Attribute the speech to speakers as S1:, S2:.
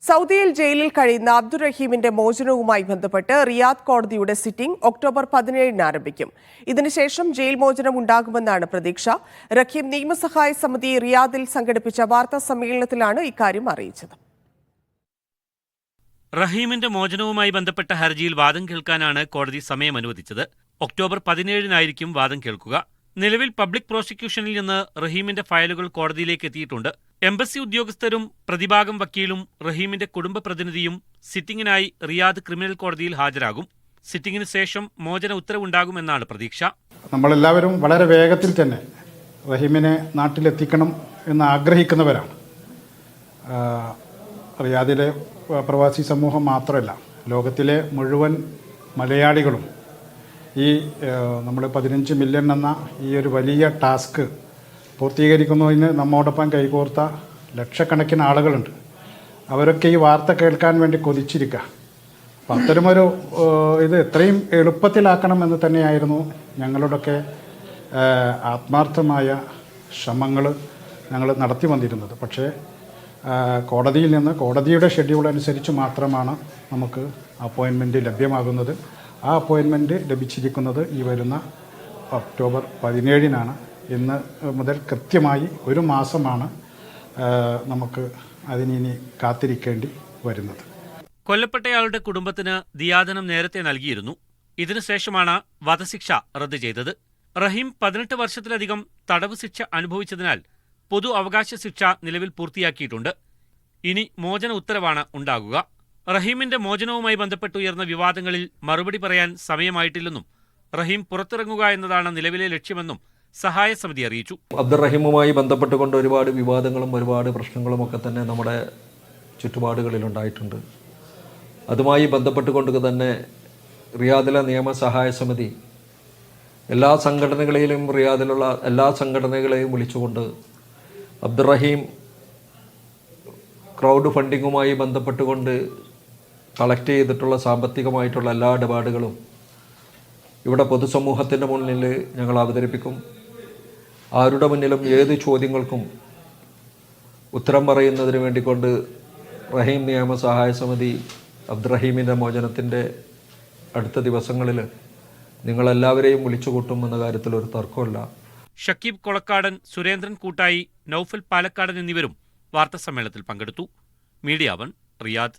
S1: സൗദിയിൽ ജയിലിൽ കഴിയുന്ന അബ്ദുൾ റഹീമിന്റെ മോചനവുമായി ബന്ധപ്പെട്ട് റിയാദ് കോടതിയുടെ സിറ്റിംഗ് ഒക്ടോബർ 17-ന് ആരംഭിക്കും. ഇതിനുശേഷം ജയിൽ മോചനം ഉണ്ടാകുമെന്നാണ് പ്രതീക്ഷ. റഹീം നിയമസഹായ സമിതി റിയാദിൽ സംഘടിപ്പിച്ച വാർത്താ സമ്മേളനത്തിലാണ് ഇക്കാര്യം അറിയിച്ചത്.
S2: റഹീമിന്റെ മോചനവുമായി ബന്ധപ്പെട്ട ഹർജിയിൽ വാദം കേൾക്കാനാണ് കോടതി സമയം അനുവദിച്ചത്. ഒക്ടോബർ 17-നായിരിക്കും വാദം കേൾക്കുക. നിലവിൽ പബ്ലിക് പ്രോസിക്യൂഷനിൽ നിന്ന് റഹീമിന്റെ ഫയലുകൾ കോടതിയിലേക്ക് എത്തിയിട്ടുണ്ട്. എംബസി ഉദ്യോഗസ്ഥരും പ്രതിഭാഗം വക്കീലും റഹീമിന്റെ കുടുംബ പ്രതിനിധിയും സിറ്റിംഗിനായി റിയാദ് ക്രിമിനൽ കോടതിയിൽ ഹാജരാകും. സിറ്റിംഗിന് ശേഷം മോചന ഉത്തരവുണ്ടാകുമെന്നാണ് പ്രതീക്ഷ.
S3: നമ്മളെല്ലാവരും വളരെ വേഗത്തിൽ തന്നെ റഹീമിനെ നാട്ടിലെത്തിക്കണം എന്ന് ആഗ്രഹിക്കുന്നവരാണ്. റിയാദിലെ പ്രവാസി സമൂഹം മാത്രമല്ല, ലോകത്തിലെ മുഴുവൻ മലയാളികളും ഈ നമ്മൾ 15 മില്യൺ എന്ന ഈ ഒരു വലിയ ടാസ്ക് പൂർത്തീകരിക്കുന്നതിന് നമ്മോടൊപ്പം കൈകോർത്ത ലക്ഷക്കണക്കിന് ആളുകളുണ്ട്. അവരൊക്കെ ഈ വാർത്ത കേൾക്കാൻ വേണ്ടി കൊതിച്ചിരിക്കുക. അപ്പം അത്തരമൊരു ഇത് എത്രയും എളുപ്പത്തിലാക്കണം എന്ന് തന്നെയായിരുന്നു ഞങ്ങളുടെയൊക്കെ ആത്മാർത്ഥമായ ശ്രമങ്ങൾ ഞങ്ങൾ നടത്തി വന്നിരുന്നത്. പക്ഷേ കോടതിയിൽ നിന്ന് കോടതിയുടെ ഷെഡ്യൂൾ അനുസരിച്ച് മാത്രമാണ് നമുക്ക് അപ്പോയിൻമെൻറ്റ് ലഭ്യമാകുന്നത്. ആ അപ്പോയിൻമെൻറ്റ് ലഭിച്ചിരിക്കുന്നത് ഈ വരുന്ന ഒക്ടോബർ 17-നാണ്. ഇന്ന് മുതൽ കൃത്യമായി ഒരു മാസമാണ് നമുക്ക് അതിനി കാത്തിരിക്കേണ്ടി വരുന്നത്.
S2: കൊല്ലപ്പെട്ടയാളുടെ കുടുംബത്തിന് ദിയാദനം നേരത്തെ നൽകിയിരുന്നു. ഇതിനുശേഷമാണ് വധശിക്ഷ റദ്ദ് ചെയ്തത്. റഹീം 18 വർഷത്തിലധികം തടവ് ശിക്ഷ അനുഭവിച്ചതിനാൽ പൊതു അവകാശ ശിക്ഷ നിലവിൽ പൂർത്തിയാക്കിയിട്ടുണ്ട്. ഇനി മോചന ഉത്തരവാണ് ഉണ്ടാകുക. റഹീമിന്റെ മോചനവുമായി ബന്ധപ്പെട്ടുയർന്ന വിവാദങ്ങളിൽ മറുപടി പറയാൻ സമയമായിട്ടില്ലെന്നും റഹീം പുറത്തിറങ്ങുക എന്നതാണ് നിലവിലെ ലക്ഷ്യമെന്നും സഹായ സമിതി അറിയിച്ചു.
S4: അബ്ദുൾ റഹീമുമായി ബന്ധപ്പെട്ടുകൊണ്ട് ഒരുപാട് വിവാദങ്ങളും ഒരുപാട് പ്രശ്നങ്ങളും ഒക്കെ തന്നെ നമ്മുടെ ചുറ്റുപാടുകളിലുണ്ടായിട്ടുണ്ട്. അതുമായി ബന്ധപ്പെട്ടുകൊണ്ട് തന്നെ റിയാദിലെ നിയമസഹായ സമിതി എല്ലാ സംഘടനകളെയും റിയാദിലുള്ള എല്ലാ സംഘടനകളെയും വിളിച്ചുകൊണ്ട് അബ്ദുൾ റഹീം ക്രൗഡ് ഫണ്ടിങ്ങുമായി ബന്ധപ്പെട്ടുകൊണ്ട് കളക്ട് ചെയ്തിട്ടുള്ള സാമ്പത്തികമായിട്ടുള്ള എല്ലാ ഇടപാടുകളും ഇവിടെ പൊതുസമൂഹത്തിൻ്റെ മുന്നിൽ ഞങ്ങൾ അവതരിപ്പിക്കും. ആരുടെ മുന്നിലും ഏത് ചോദ്യങ്ങൾക്കും ഉത്തരം പറയുന്നതിന് വേണ്ടിക്കൊണ്ട് റഹീം നിയമസഹായ സമിതി അബ്ദുൾ റഹീമിൻ്റെ മോചനത്തിൻ്റെ അടുത്ത ദിവസങ്ങളിൽ നിങ്ങളെല്ലാവരെയും വിളിച്ചുകൂട്ടും എന്ന കാര്യത്തിൽ ഒരു തർക്കമില്ല.
S2: ഷക്കീബ് കൊളക്കാടൻ, സുരേന്ദ്രൻ കൂട്ടായി, നൌഫൽ പാലക്കാടൻ എന്നിവരും വാർത്താസമ്മേളനത്തിൽ പങ്കെടുത്തു. Media 1 Riyadh.